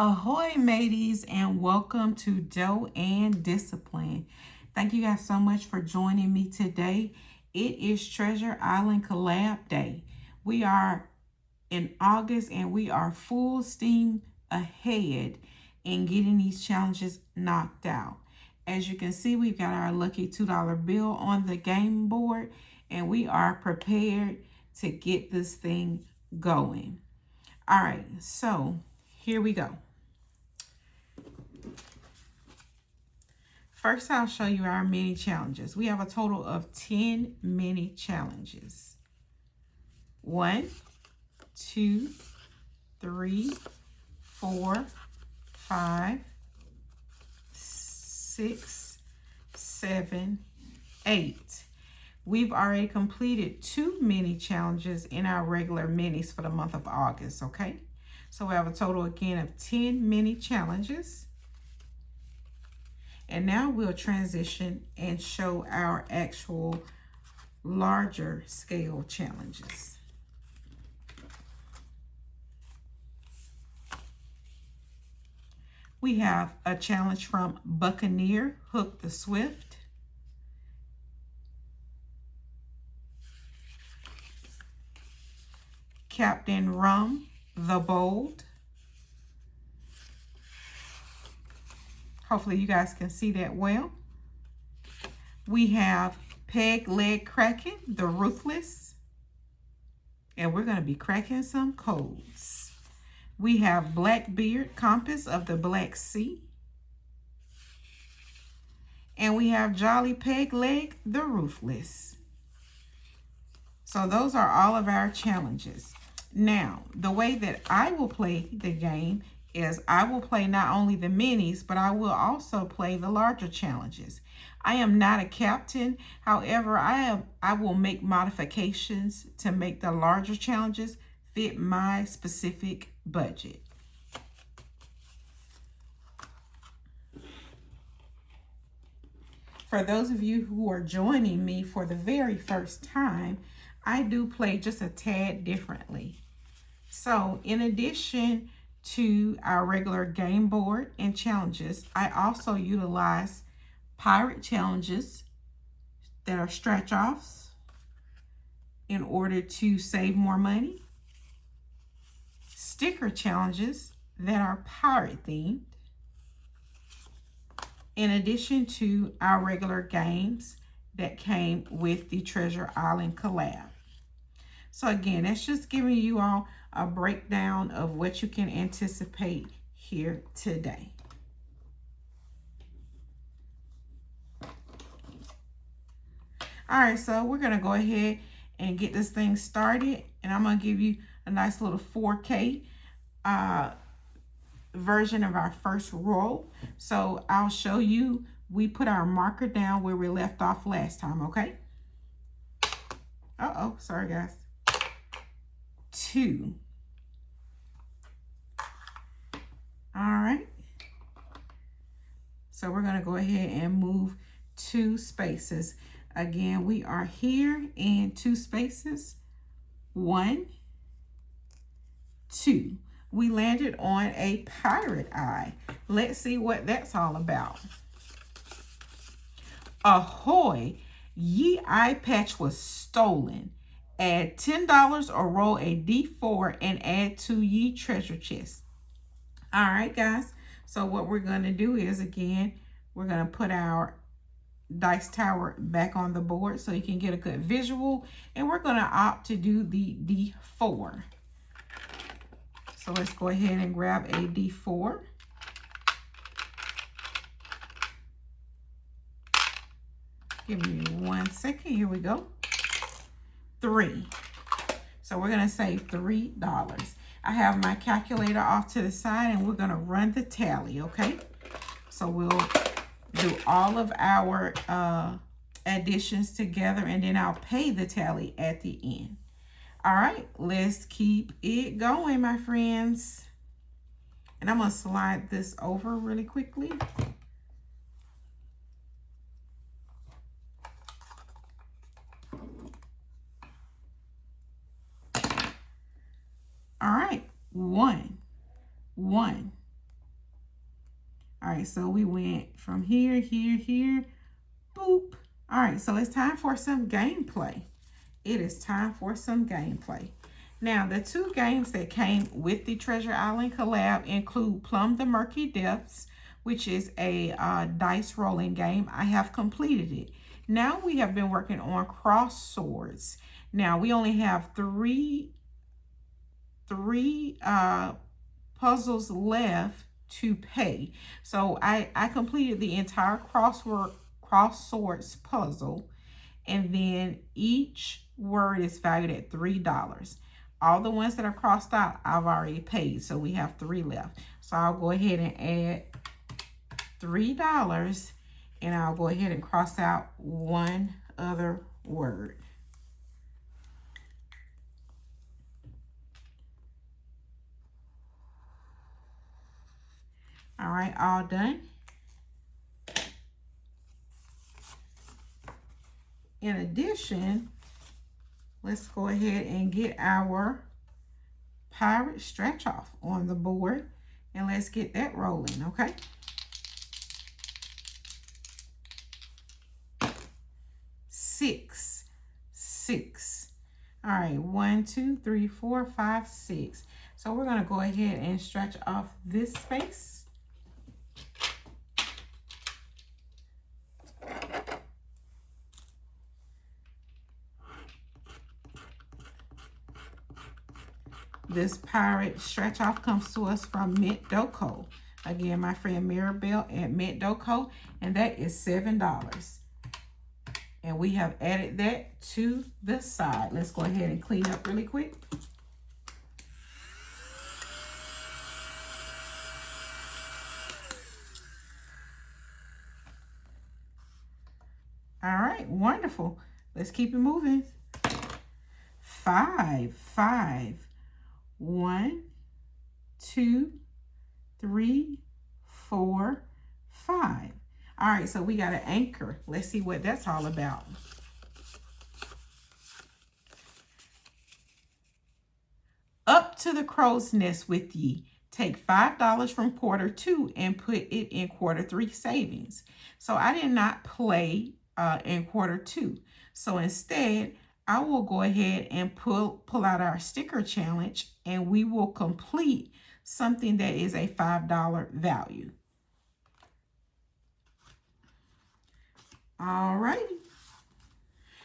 Ahoy, mateys, and welcome to Dough and Discipline. Thank you guys so much for joining me today. It is Treasure Island Collab Day. We are in August and we are full steam ahead in getting these challenges knocked out. As you can see, we've got our lucky $2 bill on the game board and we are prepared to get this thing going. All right, so here we go. First, I'll show you our mini challenges. We have a total of 10 mini challenges. 1, 2, 3, 4, 5, 6, 7, 8. We've already completed 2 mini challenges in our regular minis for the month of August, okay? So we have a total again of 10 mini challenges. And now we'll transition and show our actual larger scale challenges. We have a challenge from Buccaneer, Hook the Swift. Captain Rum, the Bold. Hopefully you guys can see that well. We have Peg Leg Cracking, the Ruthless. And we're going to be cracking some codes. We have Blackbeard, Compass of the Black Sea. And we have Jolly Peg Leg, the Ruthless. So those are all of our challenges. Now, the way that I will play the game is I will play not only the minis, but I will also play the larger challenges. I am not a captain. However, I will make modifications to make the larger challenges fit my specific budget. For those of you who are joining me for the very first time, I do play just a tad differently. So in addition to our regular game board and challenges, I also utilize pirate challenges that are stretch offs in order to save more money, sticker challenges that are pirate themed, in addition to our regular games that came with the Treasure Island collab. So again, that's just giving you all a breakdown of what you can anticipate here today. All right, so we're going to go ahead and get this thing started. And I'm going to give you a nice little 4K version of our first roll. So I'll show you, we put our marker down where we left off last time, okay? Uh-oh, sorry guys. 2. All right. So we're going to go ahead and move 2 spaces. Again, we are here in 2 spaces. 1, 2. We landed on a pirate eye. Let's see what that's all about. Ahoy, ye eye patch was stolen. Add $10 or roll a D4 and add to ye treasure chest. All right, guys. So what we're going to do is, again, we're going to put our dice tower back on the board so you can get a good visual. And we're going to opt to do the D4. So let's go ahead and grab a D4. Give me 1 second. Here we go. 3. So we're going to save $3. I have my calculator off to the side and we're going to run the tally, okay? So we'll do all of our additions together and then I'll pay the tally at the end. All right, let's keep it going, my friends. And I'm going to slide this over really quickly. All right, 1, 1, All right, so we went from here, here, boop. All right, so it's time for some gameplay. It is time for some gameplay. Now, the two games that came with the Treasure Island collab include Plumb the Murky Depths, which is a dice rolling game. I have completed it. Now we have been working on Cross Swords. Now we only have three puzzles left to pay. So I completed the entire Cross Swords puzzle, and then each word is valued at $3. All the ones that are crossed out, I've already paid, so we have 3 left. So I'll go ahead and add $3, and I'll go ahead and cross out one other word. All right, all done. In addition, let's go ahead and get our pirate stretch off on the board, and let's get that rolling, okay? Six. All right, 1, 2, 3, 4, 5, 6. So we're gonna go ahead and stretch off this space. This pirate stretch off comes to us from Mint Doco. Again, my friend Mirabelle at Mint Doco, and that is $7. And we have added that to the side. Let's go ahead and clean up really quick. All right, wonderful. Let's keep it moving. 5. 1, 2, 3, 4, 5. All right, so we got an anchor. Let's see what that's all about. Up to the crow's nest with ye. Take $5 from quarter 2 and put it in quarter 3 savings. So I did not play in quarter 2. So instead, I will go ahead and pull out our sticker challenge, and we will complete something that is a $5 value. All right.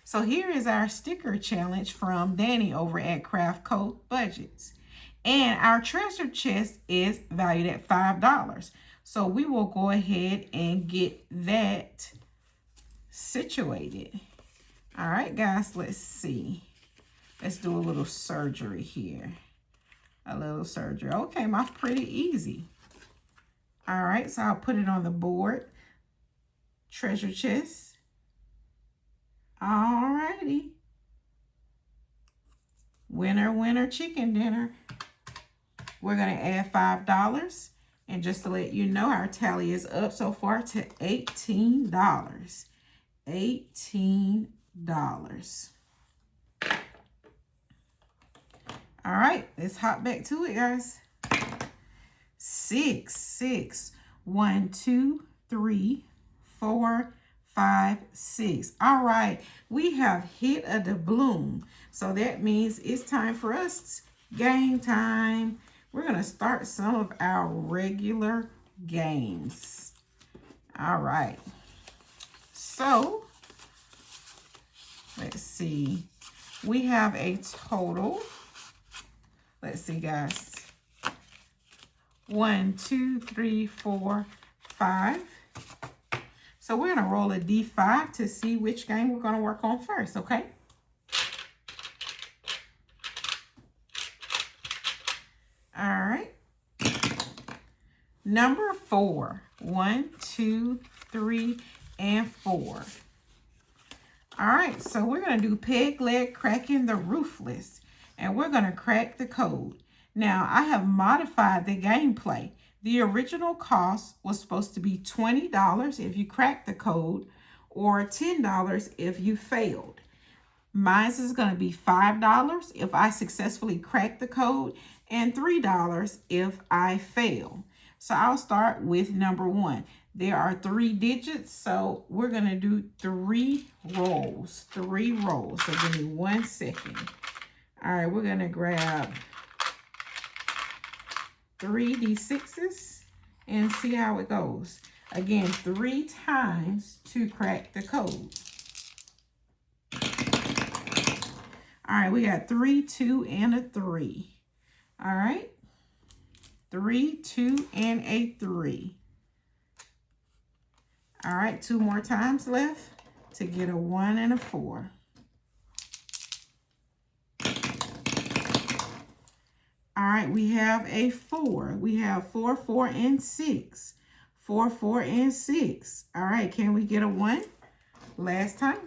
So here is our sticker challenge from Danny over at Craft Code Budgets. And our treasure chest is valued at $5. So we will go ahead and get that situated. All right, guys, let's see. Let's do a little surgery here. A little surgery. Okay, mine's pretty easy. All right, so I'll put it on the board. Treasure chest. All righty. Winner, winner, chicken dinner. We're going to add $5. And just to let you know, our tally is up so far to $18. $18. All right, let's hop back to it, guys. 6. 1, 2, 3, 4, 5, 6. All right, we have hit a doubloon. So that means it's time for us. Game time. We're going to start some of our regular games. All right. So, let's see. We have a total. Let's see, guys. 1, 2, 3, 4, 5. So we're going to roll a D5 to see which game we're going to work on first, okay? All right. Number 4. 1, 2, 3, and 4. All right, so we're going to do peg leg cracking the roofless, and we're going to crack the code. Now, I have modified the gameplay. The original cost was supposed to be $20 if you crack the code, or $10 if you failed. Mine is going to be $5 if I successfully crack the code, and $3 if I fail. So I'll start with number 1. There are 3 digits, so we're going to do 3 rolls. 3 rolls. So give me 1 second. All right, we're going to grab 3 D6s and see how it goes. Again, 3 times to crack the code. All right, we got 3, 2, and a 3. All right. 3, 2, and a 3. All right, 2 more times left to get a 1 and a 4. All right, we have a 4. We have 4, 4, and 6. 4, 4, and 6. All right, can we get a 1? Last time.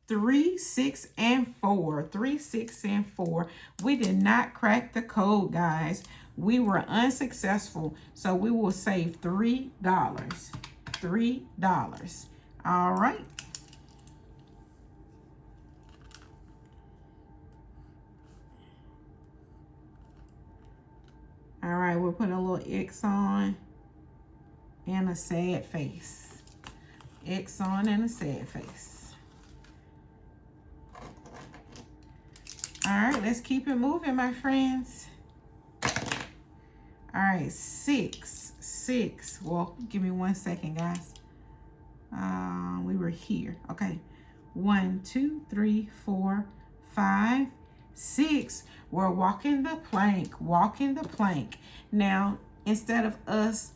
3, 6, and 4. 3, 6, and 4. We did not crack the code, guys. We were unsuccessful, so we will save $3. $3. All right. All right, we're putting a little X on and a sad face. X on and a sad face. All right, let's keep it moving, my friends. All right, 6, 6. Well, give me 1 second, guys. We were here. Okay. 1, 2, 3, 4, 5, 6. We're walking the plank, walking the plank. Now, instead of us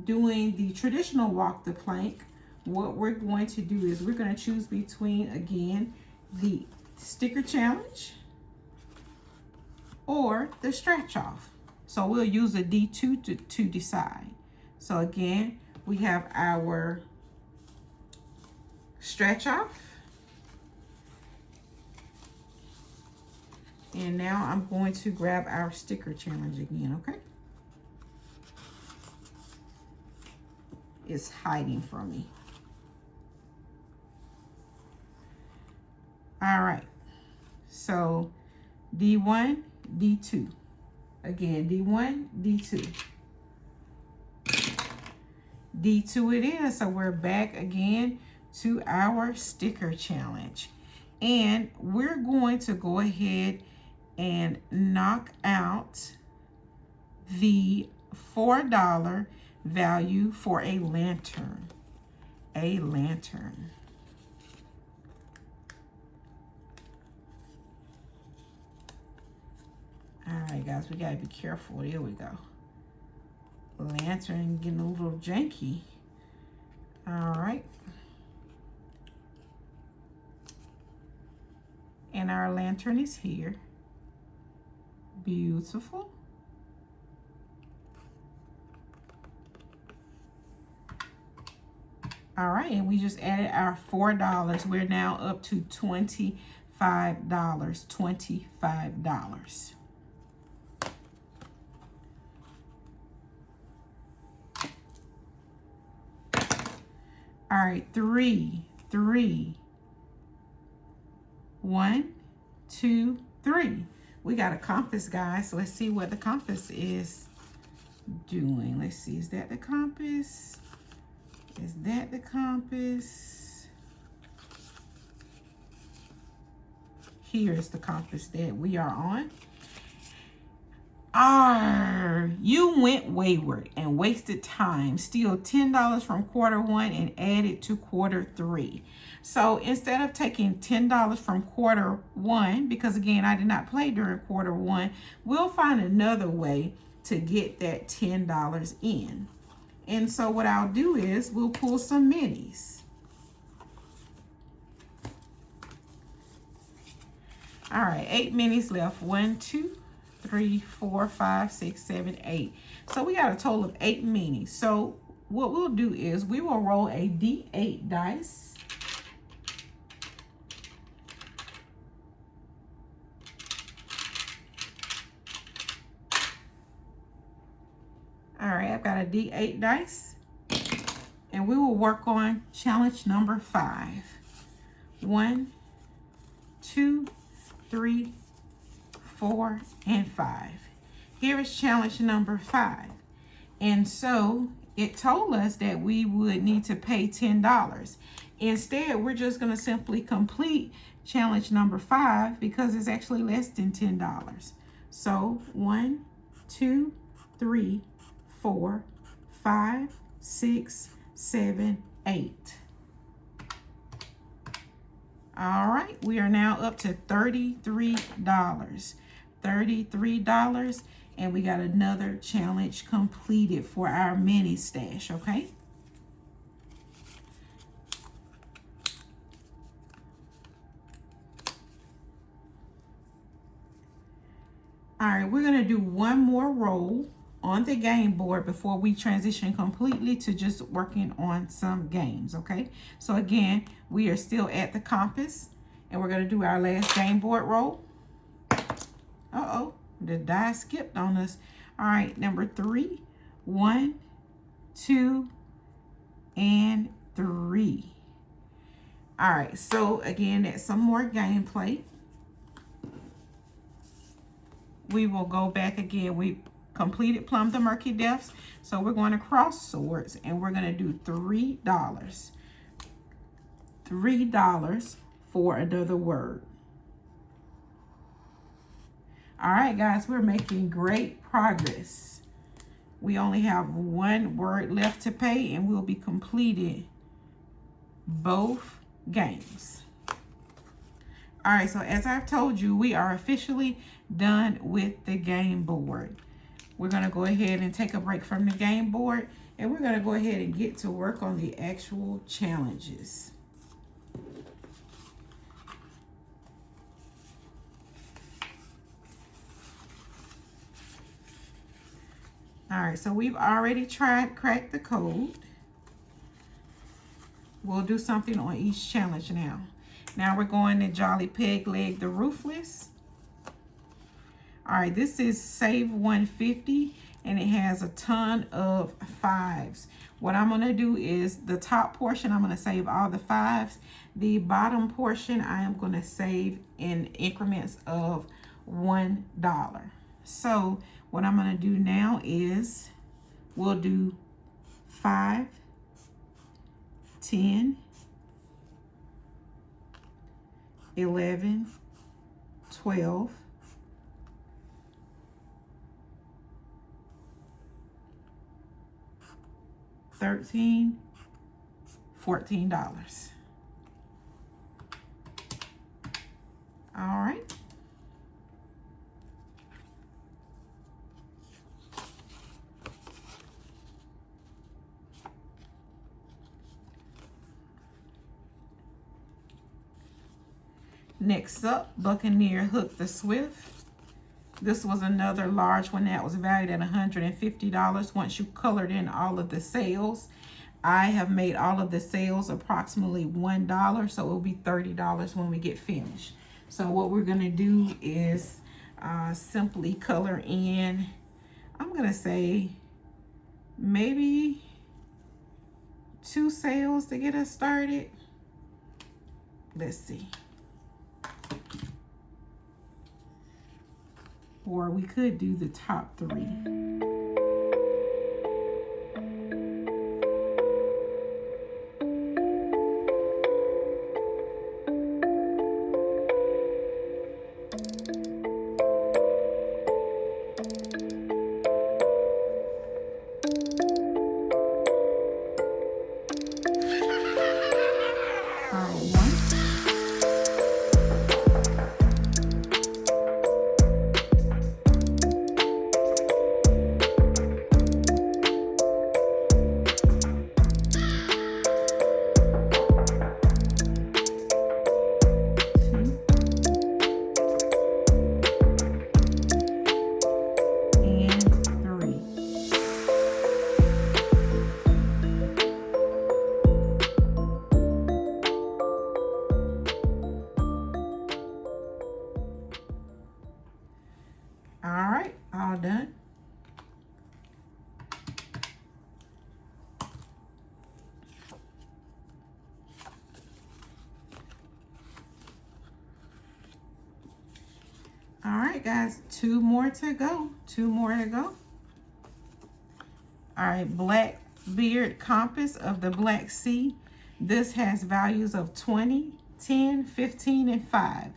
doing the traditional walk the plank, what we're going to do is we're going to choose between, again, the sticker challenge or the stretch off. So we'll use a D2 to decide. So again, we have our stretch off. And now I'm going to grab our sticker challenge again, okay? It's hiding from me. All right. So D1, D2. Again, D1, D2. D2 it is. So we're back again to our sticker challenge. And we're going to go ahead and knock out the $4 value for a lantern. A lantern. All right, guys, we gotta be careful. There we go. Lantern getting a little janky. All right. And our lantern is here. Beautiful. All right, and we just added our $4. We're now up to $25. $25. All right, 3, 3. 1, 2, 3. We got a compass, guys. So let's see what the compass is doing. Let's see. Is that the compass? Is that the compass? Here's the compass that we are on. You went wayward and wasted time. Steal $10 from quarter 1 and add it to quarter 3. So instead of taking $10 from quarter 1, because again, I did not play during quarter 1, we'll find another way to get that $10 in. And so what I'll do is we'll pull some minis. All right, 8 minis left. 1, 2, 3, 4, 5, 6, 7, 8. So we got a total of 8 minis. So what we'll do is we will roll a D8 dice. All right, I've got a D8 dice. And we will work on challenge number 5. 1, 2, 3, 4, and 5. Here is challenge number 5. And so it told us that we would need to pay $10. Instead, we're just going to simply complete challenge number 5 because it's actually less than $10. So 1, 2, 3, 4, 5, 6, 7, 8. All right, we are now up to $33. $33, and we got another challenge completed for our mini stash, okay? All right, we're gonna do one more roll on the game board before we transition completely to just working on some games, okay? So again, we are still at the compass, and we're gonna do our last game board roll. Uh-oh, the die skipped on us. All right, number 3. 1, 2, and 3. All right, so again, that's some more gameplay. We will go back again. We completed Plumb the Murky Depths, so we're going to cross swords, and we're going to do $3. $3 for another word. All right, guys, we're making great progress. We only have one word left to pay, and we'll be completed both games. All right, so as I've told you, we are officially done with the game board. We're going to go ahead and take a break from the game board, and we're going to go ahead and get to work on the actual challenges. All right, so we've already cracked the code. We'll do something on each challenge now. Now we're going to Jolly Peg Leg the Ruthless. All right, this is save 150, and it has a ton of 5s. What I'm gonna do is the top portion, I'm gonna save all the 5s. The bottom portion, I am gonna save in increments of $1. So what I'm gonna do now is we'll do 5, 10, 11, 12, 13, $14. All right. Next up, Buccaneer Hook the Swift. This was another large one that was valued at $150 once you colored in all of the sales. I have made all of the sales approximately $1, so it will be $30 when we get finished. So what we're going to do is simply color in, I'm going to say maybe 2 sales to get us started. Let's see. Or we could do the top 3. All done. All right, guys, 2 more to go. 2 more to go. All right, Blackbeard Compass of the Black Sea. This has values of 20, 10, 15, and 5.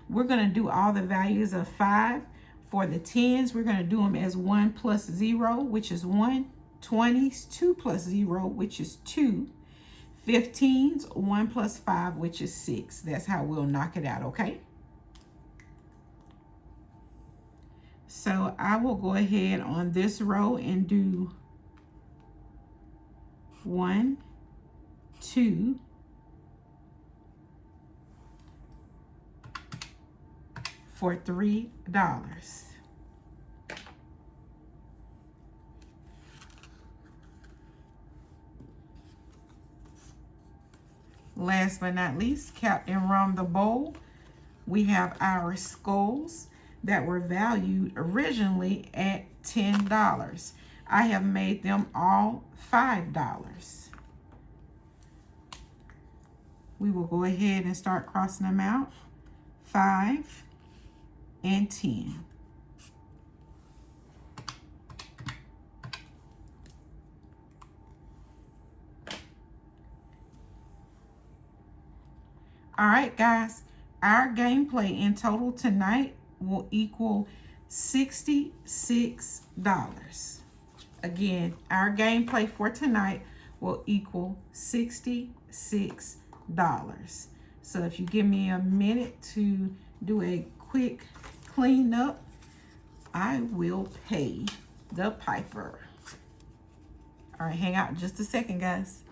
We're going to do all the values of 5. For the 10s, we're going to do them as 1 plus 0, which is 1. 20s, 2 plus 0, which is 2. 15s, 1 plus 5, which is 6. That's how we'll knock it out, okay? So I will go ahead on this row and do 1, 2, for $3. Last but not least, Captain Rum the Bowl. We have our skulls that were valued originally at $10. I have made them all $5. We will go ahead and start crossing them out. 5 and 10. All right, guys, our gameplay in total tonight will equal $66. Again, our gameplay for tonight will equal $66. So if you give me a minute to do a quick cleanup, I will pay the piper. All right, hang out just a second, guys.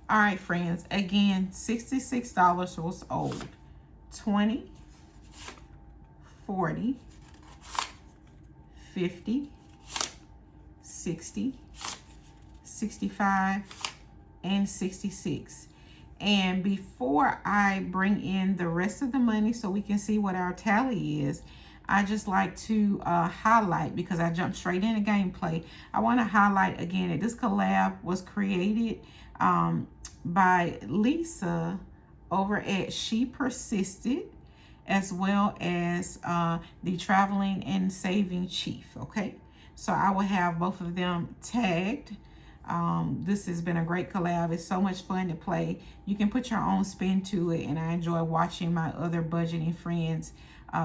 All right, friends, again, $66 was owed. 20, 40, 50, 60, 65, and 66. And before I bring in the rest of the money so we can see what our tally is, I just like to highlight, because I jumped straight into gameplay, I want to highlight again that this collab was created by Lisa over at She Persisted, as well as the Traveling and Saving Chief. Okay, so I will have both of them tagged. This has been a great collab. It's so much fun to play. You can put your own spin to it, and I enjoy watching my other budgeting friends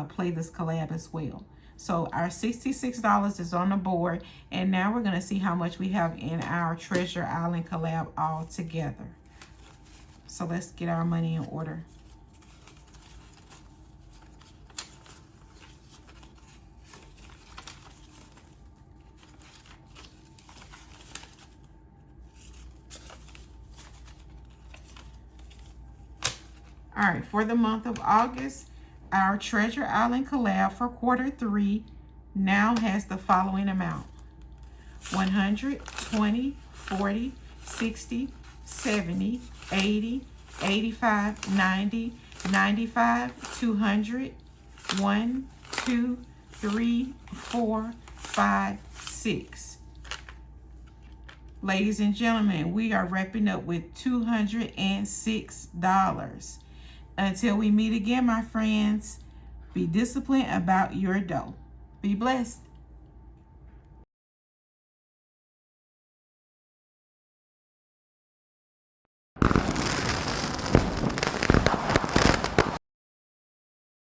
play this collab as well. So our $66 is on the board, and now we're going to see how much we have in our Treasure Island collab all together. So let's get our money in order. All right, for the month of August, our Treasure Island collab for quarter 3 now has the following amount: 100, 20, 40, 60, 70, 80, 85, 90, 95, 200, 1, 2, 3, 4, 5, 6. Ladies and gentlemen, we are wrapping up with $206. Until we meet again, my friends, be disciplined about your dough. Be blessed.